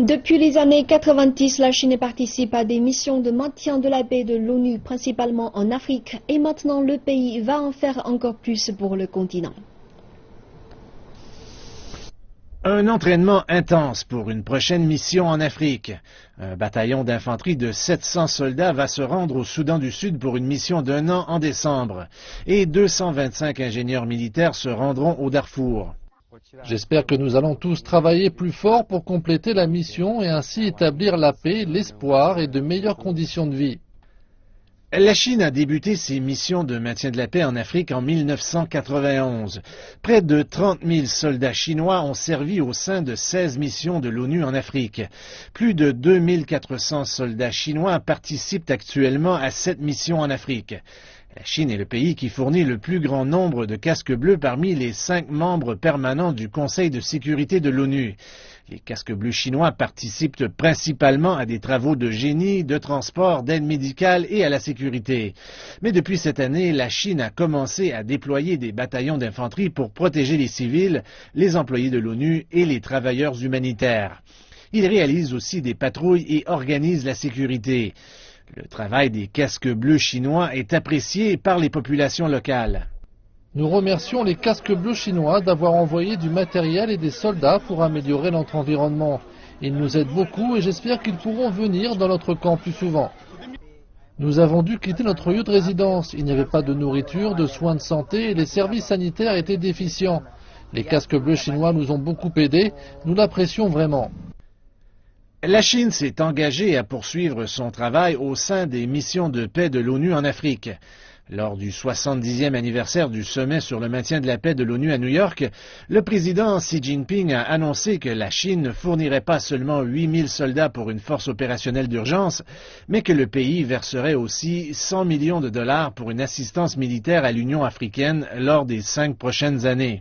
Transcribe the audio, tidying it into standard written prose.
Depuis les années 90, la Chine participe à des missions de maintien de la paix de l'ONU, principalement en Afrique, et maintenant le pays va en faire encore plus pour le continent. Un entraînement intense pour une prochaine mission en Afrique. Un bataillon d'infanterie de 700 soldats va se rendre au Soudan du Sud pour une mission d'1 an en décembre. Et 225 ingénieurs militaires se rendront au Darfour. J'espère que nous allons tous travailler plus fort pour compléter la mission et ainsi établir la paix, l'espoir et de meilleures conditions de vie. La Chine a débuté ses missions de maintien de la paix en Afrique en 1991. Près de 30 000 soldats chinois ont servi au sein de 16 missions de l'ONU en Afrique. Plus de 2400 soldats chinois participent actuellement à 7 missions en Afrique. La Chine est le pays qui fournit le plus grand nombre de casques bleus parmi les 5 membres permanents du Conseil de sécurité de l'ONU. Les casques bleus chinois participent principalement à des travaux de génie, de transport, d'aide médicale et à la sécurité. Mais depuis cette année, la Chine a commencé à déployer des bataillons d'infanterie pour protéger les civils, les employés de l'ONU et les travailleurs humanitaires. Ils réalisent aussi des patrouilles et organisent la sécurité. Le travail des casques bleus chinois est apprécié par les populations locales. Nous remercions les casques bleus chinois d'avoir envoyé du matériel et des soldats pour améliorer notre environnement. Ils nous aident beaucoup et j'espère qu'ils pourront venir dans notre camp plus souvent. Nous avons dû quitter notre lieu de résidence. Il n'y avait pas de nourriture, de soins de santé et les services sanitaires étaient déficients. Les casques bleus chinois nous ont beaucoup aidés. Nous l'apprécions vraiment. La Chine s'est engagée à poursuivre son travail au sein des missions de paix de l'ONU en Afrique. Lors du 70e anniversaire du sommet sur le maintien de la paix de l'ONU à New York, le président Xi Jinping a annoncé que la Chine ne fournirait pas seulement 8000 soldats pour une force opérationnelle d'urgence, mais que le pays verserait aussi 100 millions de dollars pour une assistance militaire à l'Union africaine lors des 5 prochaines années.